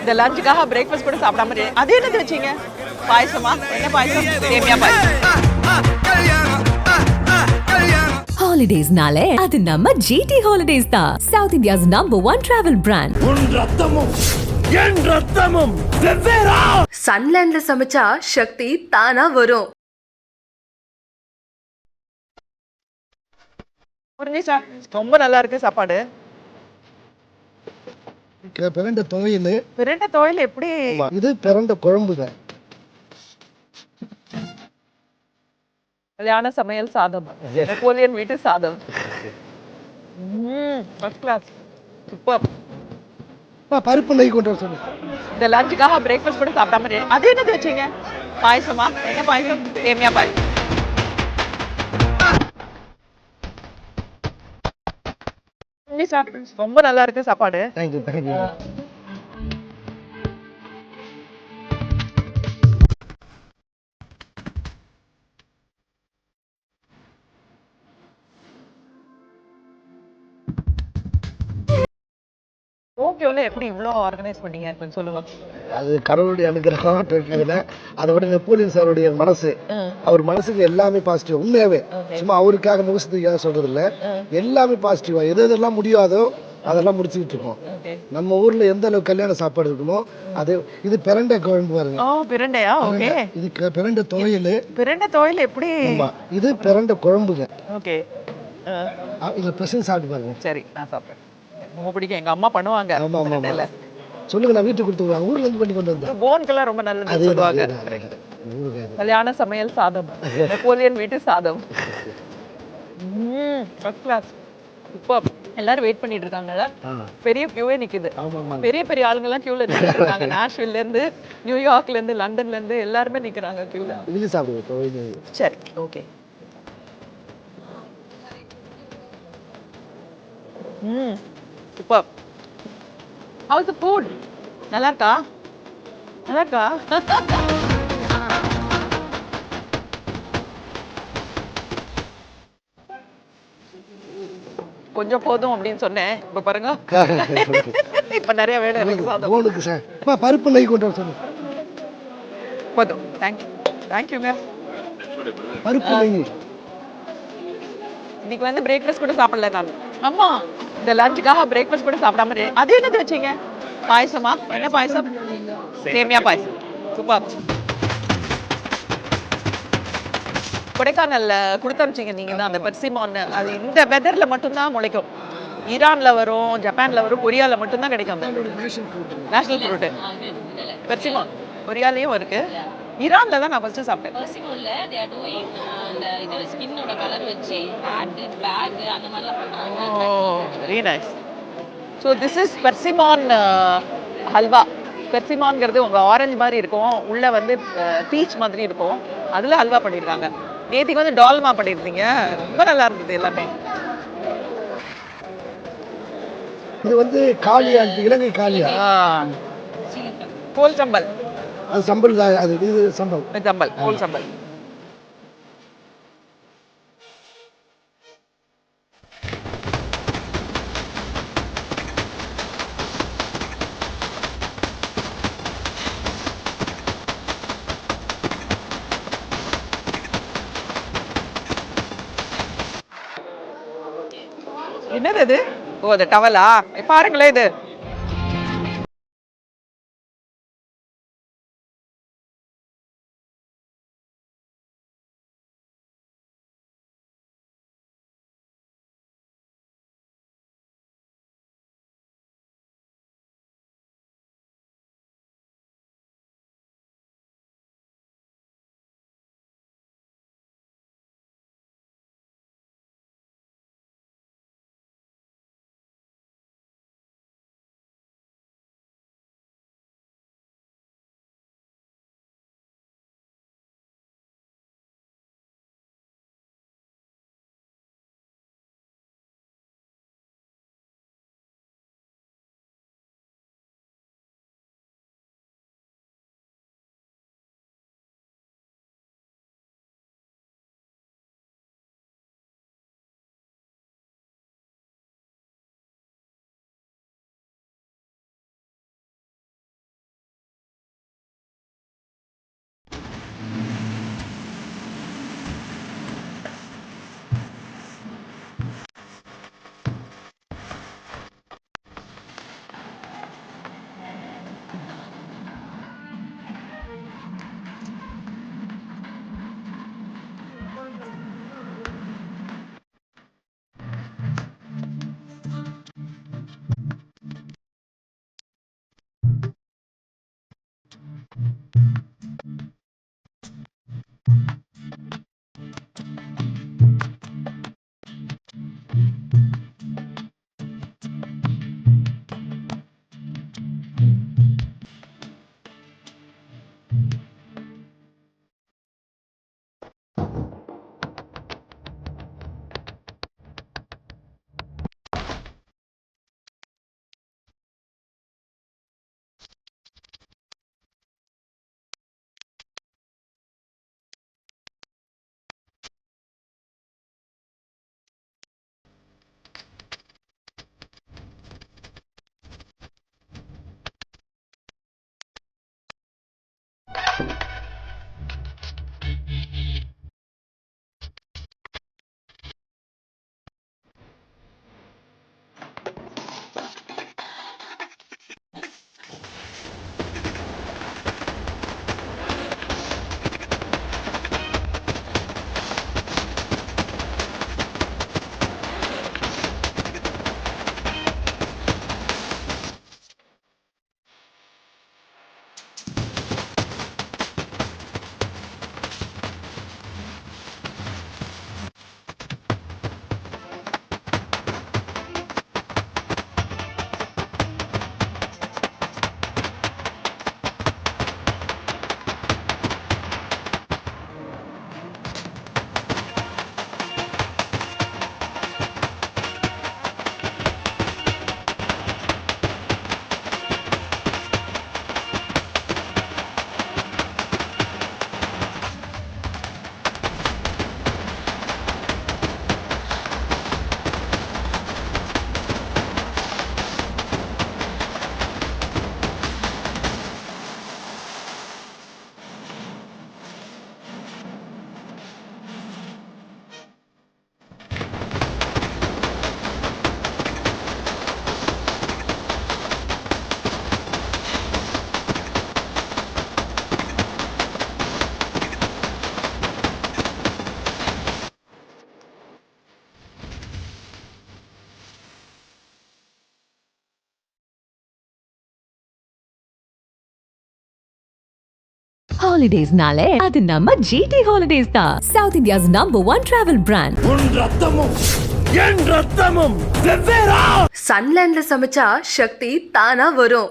இந்த லஞ்சுக்காக பிரேக்ஃபாஸ்ட் கூட சாப்பிடாம அது என்னது வச்சீங்க? பாயசமா? என்ன பாயசம்? சேமியா பாயசம். ஹாலிடேஸ்னாலே அது நம்ம ஜிடி ஹாலிடேஸ் தான். South India's #1 travel brand. உன் ரத்தமும் என் ரத்தமும் வெவ்வேறா. சன்லேண்ட்ல சமைச்சா சக்தி தானா வரும். புரிஞ்சு சார், ரொம்ப நல்லா இருக்கு சாப்பாடு. பிரண்ட துவையல். பிரண்ட துவையல் எப்படி? இது பிரண்ட குழம்புங்க. கல்யாண சமையல் சாதம், நெப்போலியன் வீட்டு சாதம். First class, super. பருப்பு நெய் கொண்டு வர சொல்லு. இந்த லஞ்சுக்காக பிரேக்ஃபாஸ்ட் கூட சாப்பிடாம அது என்னது வச்சீங்க? பாயசமா? என்ன பாயசம்? சேமியா பாயசம். ரொம்ப நல்லா இருக்கு சாப்பாடு. Thank you thank you. ஓகேல எப்படி இவ்வளோ ஆர்கனைஸ் பண்ணீங்க கொஞ்சம் சொல்லுங்க. அது கடவுளுடைய அனுகிரகம் இருக்கிறதுல. அதை விட நெப்போலியன் சாருடைய மனசு, அவர் மனசுக்கு எல்லாமே பாசிட்டிவ். உண்மையாவே சும்மா அவருக்காக முகசத்துக்காக சொல்றது இல்ல, எல்லாமே பாசிட்டிவா. எது எதெல்லாம் முடியாதோ அதெல்லாம் முடிச்சுக்கிட்டு இருக்கோம். நம்ம ஊர்ல எந்த அளவுக்கு கல்யாண சாப்பாடு இருக்குமோ அது. இது பிரண்ட குழம்பு பாருங்க. பிரண்டையா? ஓகே. இது பிரண்ட துவையல். பிரண்ட துவையல் எப்படி? இது பிரண்ட குழம்புங்க. ஓகே. இங்க பிரசன்ட் சாப்பிட்டு பாருங்க. சரி, நான் சாப்பிட்றேன். ரொம்ப பிடிக்கும், எங்க அம்மா பண்ணுவாங்க. ஆமா ஆமா. சொல்லுங்க, நான் வீட்டுக்கு கொடுத்துருவாங்க. ஊர்ல இருந்து பண்ணி கொண்டு வந்தேன். போன்கெல்லாம் ரொம்ப நல்லது சொல்லுவாங்க. கல்யாண சமையல் சாதம், நெப்போலியன் வீட்டு சாதம். First class, super. எல்லாரும் வெயிட் பண்ணிட்டு இருக்காங்க. பெரிய கியூவே நிக்குது. பெரிய பெரிய ஆளுங்க எல்லாம் கியூல நிக்கிட்டு இருக்காங்க. நாஷ்வில்ல இருந்து, நியூயார்க்ல இருந்து, லண்டன்ல இருந்து எல்லாருமே நிக்கிறாங்க கியூல. இது சாப்பிடுங்க. சரி, okay. Super. How is the food? நல்லா இருக்கா? நல்லா இருக்கா? கொஞ்சம் போதும் அப்படின்னு சொன்னேன். இப்ப பாருங்க, இப்ப நிறைய வேணும் எனக்கு சாதம். போனுக்கு சார். பருப்பு நெய் கொண்டு வர சொல்லு. போதும். தேங்க்யூ. தேங்க்யூங்க. பருப்பு நெய். இன்னைக்கு வந்து பிரேக்ஃபாஸ்ட் கூட சாப்பிடல நான். அம்மா, இந்த லஞ்சுக்காக பிரேக்ஃபாஸ்ட் கூட சாப்பிடாம அது என்னது வச்சீங்க? பாயசமா? என்ன பாயசம்? சேமியா பாயசம். சூப்பர். கொடைக்கானல்ல கொடுத்து அனுப்பிச்சிங்க நீங்க தான் அந்த பெர்சிமான். அது இந்த வெதர்ல மட்டும்தான் முளைக்கும். ஈரான்ல வரும், ஜப்பான்ல வரும், கொரியால மட்டும்தான் கிடைக்கும். National fruit பெர்சிமான். கொரியாலயும் இருக்கு, ஈரான்ல தான் நான் ஃபர்ஸ்ட் சாப்பிட்டேன். பெர்சிமான்ல they are doing அந்த இது ஸ்கின்னோட கலர் வச்சு ஹேட் பேக் அந்த மாதிரிலாம் பண்றாங்க. Very nice. So this is persimmon halwa. பெர்சிமான்ங்கிறது உங்க ஆரஞ்சு மாதிரி இருக்கும், உள்ள வந்து பீச் மாதிரி இருக்கும், அதுல ஹல்வா பண்ணியிருக்காங்க. நேத்திக்கு வந்து டால்மா பண்ணியிருந்தீங்க, ரொம்ப நல்லா இருந்தது எல்லாமே. இது வந்து காளியா, இலங்கை காளியா. கோல் சம்பல். அது சம்பல் தான். அது இது சம்பல். சம்பல், கோல் சம்பல். என்னது அது? ஓ, அது டவலா? பாருங்களேன் இது. ஹாலிடேஸ்னாலே அது நம்ம GT Holidays தான். South India's #1 travel brand. உன் ரத்தமும் என் ரத்தமும் வெவ்வேறா சன்லேண்ட்ல சமைச்சா சக்தி தானா வரும்.